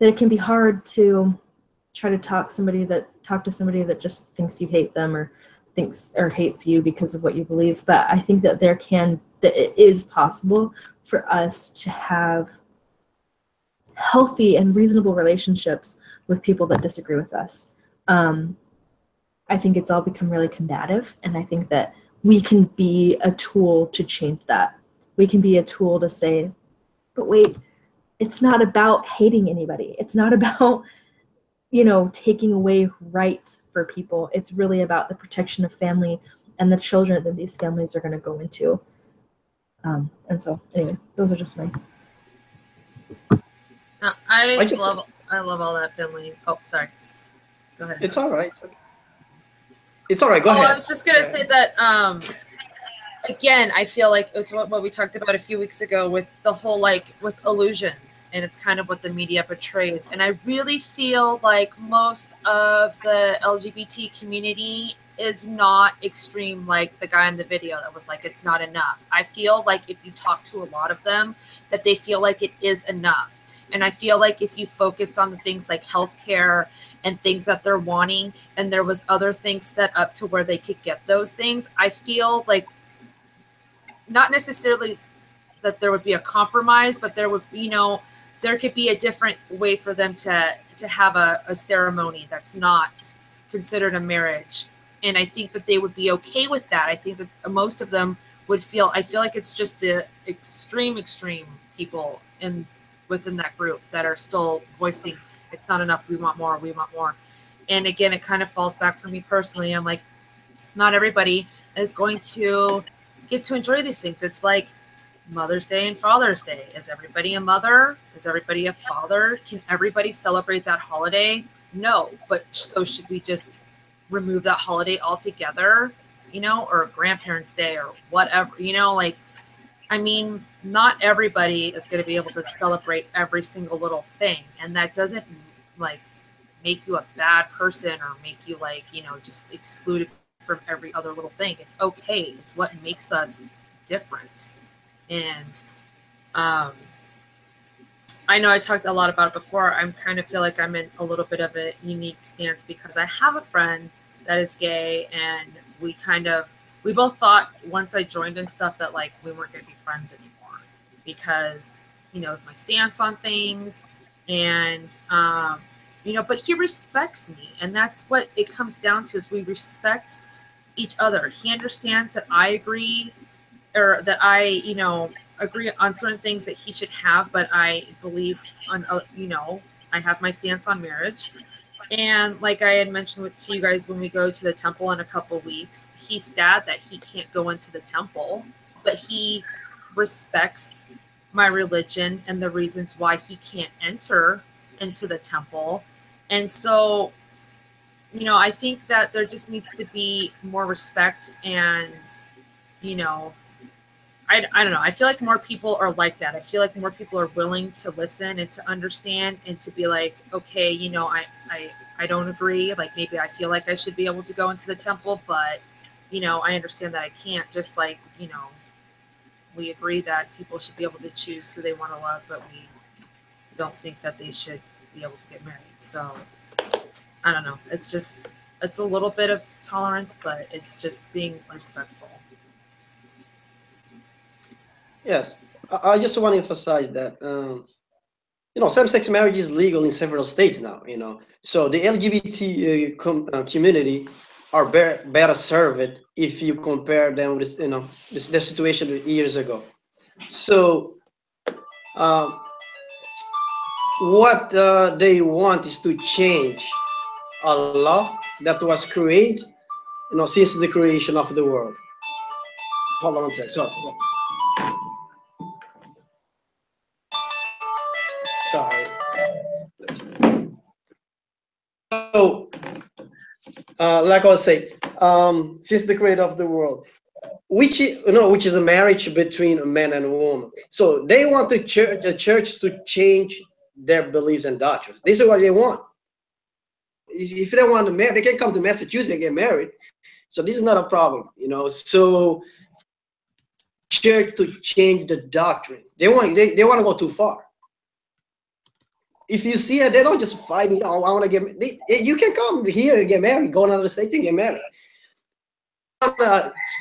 it can be hard to try to talk to somebody that just thinks you hate them or hates you because of what you believe. But I think that it is possible for us to have healthy and reasonable relationships with people that disagree with us. I think it's all become really combative, and I think that we can be a tool to change that. We can be a tool to say, but wait, it's not about hating anybody. It's not about, you know, taking away rights for people. It's really about the protection of family and the children that these families are going to go into. And so, anyway, those are just my. I love all that family. Oh, sorry. Go ahead. It's all right. It's all right. Go ahead. I was just gonna say that. Again, I feel like it's what we talked about a few weeks ago with the whole, like, with illusions, and it's kind of what the media portrays. And I really feel like most of the LGBT community is not extreme, like the guy in the video that was like, it's not enough. I feel like if you talk to a lot of them, that they feel like it is enough. And I feel like if you focused on the things like healthcare and things that they're wanting, and there was other things set up to where they could get those things, I feel like not necessarily that there would be a compromise, but there would, you know, there could be a different way for them to have a ceremony that's not considered a marriage. And I think that they would be okay with that. I think that most of them would feel, I feel like it's just the extreme people within that group that are still voicing, it's not enough, we want more, we want more. And again, it kind of falls back for me personally. I'm like, not everybody is going to get to enjoy these things. It's like Mother's Day and Father's Day. Is everybody a mother? Is everybody a father? Can everybody celebrate that holiday? No, but so should we just remove that holiday altogether, you know, or Grandparents' Day or whatever, you know, like, I mean, not everybody is going to be able to celebrate every single little thing. And that doesn't like make you a bad person or make you like, you know, just excluded from every other little thing. It's okay. It's what makes us different. And I know I talked a lot about it before. I kind of feel like I'm in a little bit of a unique stance because I have a friend that is gay, and we both thought once I joined and stuff that like we weren't going to be friends anymore because he knows my stance on things, and you know, but he respects me, and that's what it comes down to, is we respect each other. He understands that I agree, or that I, you know, agree on certain things that he should have, but I believe on, you know, I have my stance on marriage. And like I had mentioned to you guys, when we go to the temple in a couple weeks, he's sad that he can't go into the temple, but he respects my religion and the reasons why he can't enter into the temple. And so, you know, I think that there just needs to be more respect, and, you know, I don't know. I feel like more people are like that. I feel like more people are willing to listen and to understand and to be like, okay, you know, I don't agree. Like, maybe I feel like I should be able to go into the temple, but, you know, I understand that I can't. Just like, you know, we agree that people should be able to choose who they want to love, but we don't think that they should be able to get married. So I don't know. It's just, it's a little bit of tolerance, but it's just being respectful. Yes, I just want to emphasize that, you know, same-sex marriage is legal in several states now, you know. So the LGBT community are better served if you compare them with, you know, the situation years ago. So what they want is to change a law that was created, you know, since the creation of the world. Hold on one sec. Sorry. So, like I was saying, since the creation of the world, which is a marriage between a man and a woman. So they want the church to change their beliefs and doctrines. This is what they want. If they want to marry, they can come to Massachusetts and get married. So this is not a problem, you know. So church to change the doctrine. They want to go too far. If you see it, they don't just fight me. Oh, I want to get. You can come here and get married. Go another state and get married.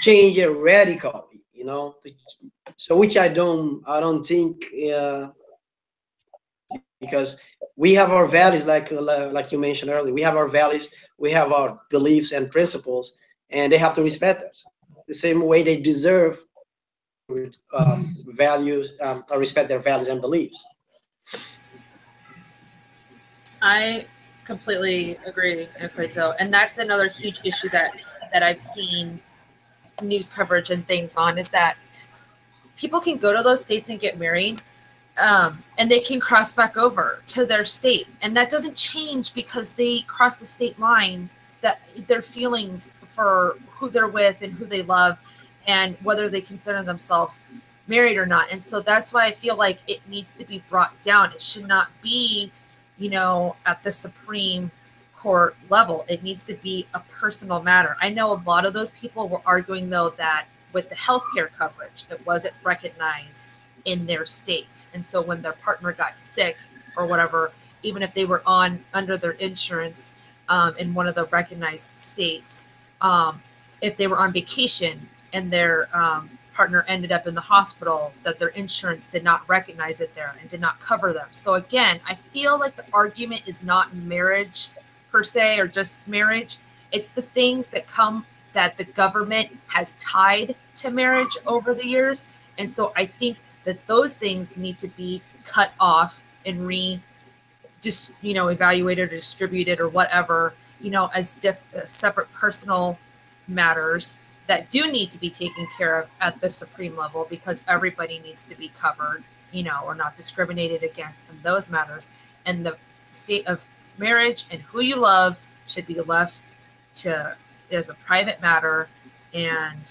Change it radically, you know. So which I don't think, because we have our values, like you mentioned earlier. We have our values, we have our beliefs and principles, and they have to respect us the same way they deserve values, or respect their values and beliefs. I completely agree, Cleto. And that's another huge issue that I've seen news coverage and things on, is that people can go to those states and get married, and they can cross back over to their state. And that doesn't change because they cross the state line, that their feelings for who they're with and who they love and whether they consider themselves married or not. And so that's why I feel like it needs to be brought down. It should not be, you know, at the Supreme Court level. It needs to be a personal matter. I know a lot of those people were arguing, though, that with the healthcare coverage, it wasn't recognized in their state. And so when their partner got sick or whatever, even if they were under their insurance in one of the recognized states, if they were on vacation and their partner ended up in the hospital, that their insurance did not recognize it there and did not cover them. So again, I feel like the argument is not marriage per se, or just marriage. It's the things that come that the government has tied to marriage over the years. And so I think that those things need to be cut off and just, you know, evaluated or distributed or whatever, you know, as separate personal matters that do need to be taken care of at the supreme level, because everybody needs to be covered, you know, or not discriminated against in those matters. And the state of marriage and who you love should be left to as a private matter. And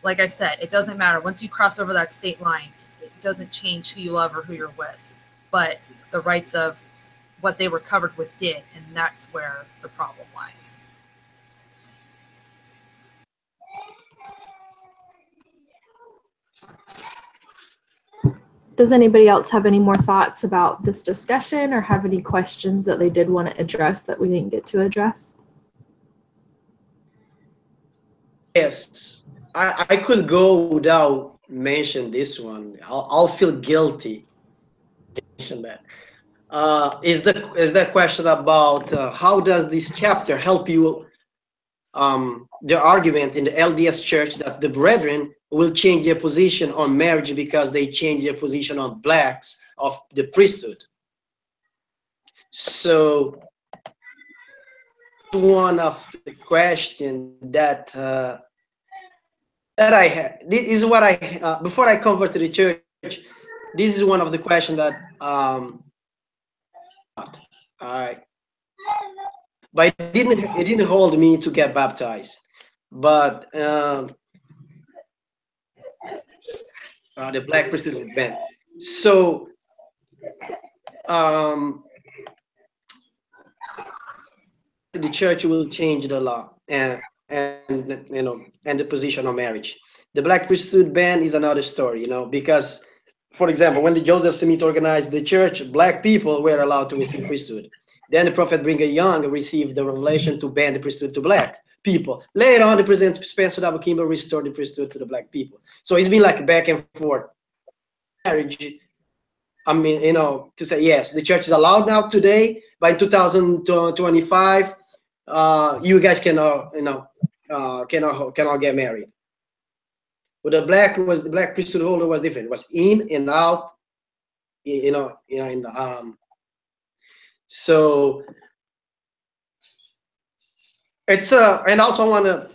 like I said, it doesn't matter. Once you cross over that state line, it doesn't change who you love or who you're with. But the rights of what they were covered with did, and that's where the problem lies. Does anybody else have any more thoughts about this discussion, or have any questions that they did want to address that we didn't get to address? Yes, I could go without mention this one. I'll feel guilty mention that. Is that question about how does this chapter help you? The argument in the LDS Church that the brethren will change their position on marriage because they change their position on blacks of the priesthood. So one of the questions that that I had, this is what I before I convert to the church, this is one of the questions that but it didn't hold me to get baptized. But the black priesthood ban. So the church will change the law and you know, and the position on marriage. The black priesthood ban is another story, you know, because, for example, when the Joseph Smith organized the church, black people were allowed to receive priesthood. Then the prophet Brigham Young received the revelation to ban the priesthood to black people. Later on, the President Spencer W. Kimball restored the priesthood to the black people. So it's been like back and forth. Marriage, I mean, you know, to say yes, the church is allowed now today. By 2025, you guys cannot, you know, cannot get married. But the black priesthood holder was different. It was in and out, you know, so it's and also I want to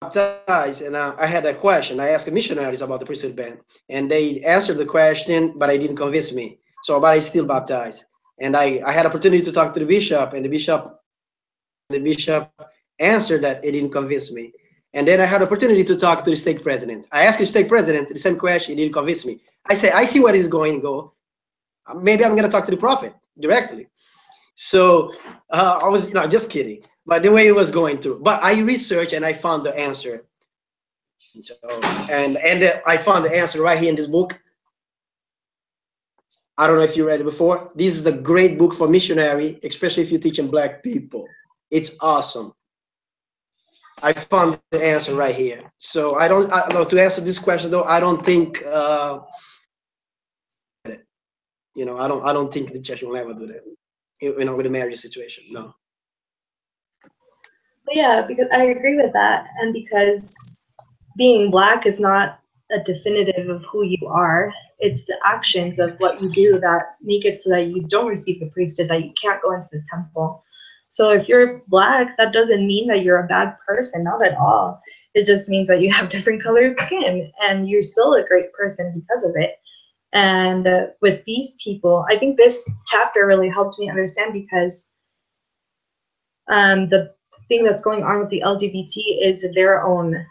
baptize, and I had a question. I asked missionaries about the priesthood ban, and they answered the question, but it didn't convince me. So, but I still baptized, and I had opportunity to talk to the bishop, and the bishop answered that it didn't convince me. And then I had opportunity to talk to the stake president. I asked the stake president the same question. It didn't convince me. I say, I see what is going to go. Maybe I'm going to talk to the prophet directly. So I was no, just kidding. But the way it was going through. But I researched and I found the answer. So, and I found the answer right here in this book. I don't know if you read it before. This is the great book for missionary, especially if you're teaching black people. It's awesome. I found the answer right here. So I don't know, to answer this question though, I don't think you know, I don't think the church will ever do that. You know, with a marriage situation, no. But yeah, because I agree with that, and because being black is not a definitive of who you are. It's the actions of what you do that make it so that you don't receive the priesthood, that you can't go into the temple. So if you're black, that doesn't mean that you're a bad person, not at all. It just means that you have different colored skin, and you're still a great person because of it. And with these people, I think this chapter really helped me understand, because the thing that's going on with the LGBT is their own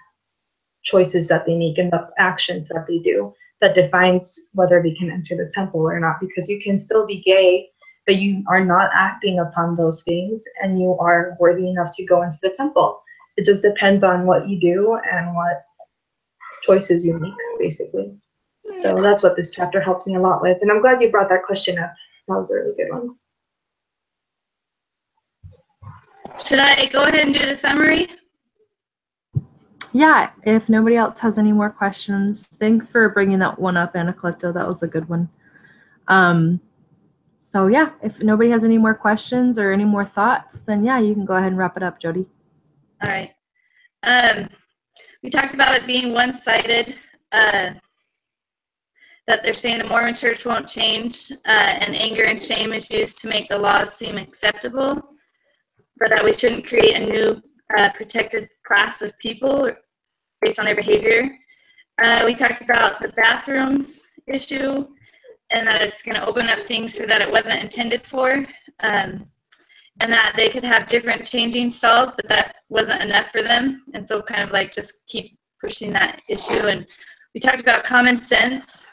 choices that they make and the actions that they do that defines whether they can enter the temple or not. Because you can still be gay, but you are not acting upon those things, and you are worthy enough to go into the temple. It just depends on what you do and what choices you make, basically. So that's what this chapter helped me a lot with. And I'm glad you brought that question up. That was a really good one. Should I go ahead and do the summary? Yeah, if nobody else has any more questions, thanks for bringing that one up, Anacleto. That was a good one. So yeah, if nobody has any more questions or any more thoughts, then yeah, you can go ahead and wrap it up, Jody. All right. We talked about it being one-sided, that they're saying the Mormon church won't change, and anger and shame is used to make the laws seem acceptable, but that we shouldn't create a new protected class of people based on their behavior. We talked about the bathrooms issue, and that it's going to open up things so that it wasn't intended for, and that they could have different changing stalls, but that wasn't enough for them, and so kind of like just keep pushing that issue. And we talked about common sense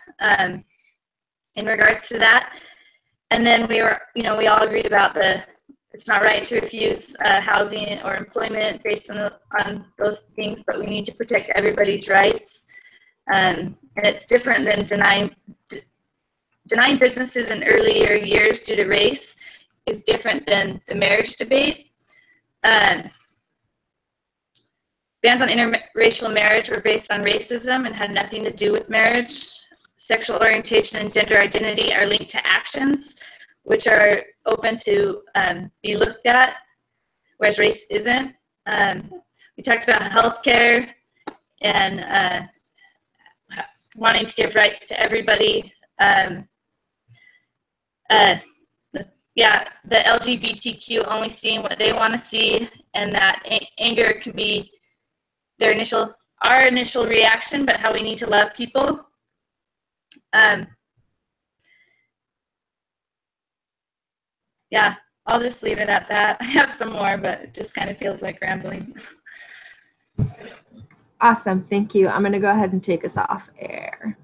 in regards to that, and then we all agreed about it's not right to refuse housing or employment based on those things, but we need to protect everybody's rights, and it's different than denying businesses in earlier years due to race is different than the marriage debate. Bans on interracial marriage were based on racism and had nothing to do with marriage. Sexual orientation and gender identity are linked to actions, which are open to be looked at, whereas race isn't. We talked about healthcare and wanting to give rights to everybody. The LGBTQ only seeing what they want to see, and that anger can be our initial reaction, but how we need to love people. Yeah, I'll just leave it at that. I have some more, but it just kind of feels like rambling. Awesome, thank you. I'm going to go ahead and take us off air.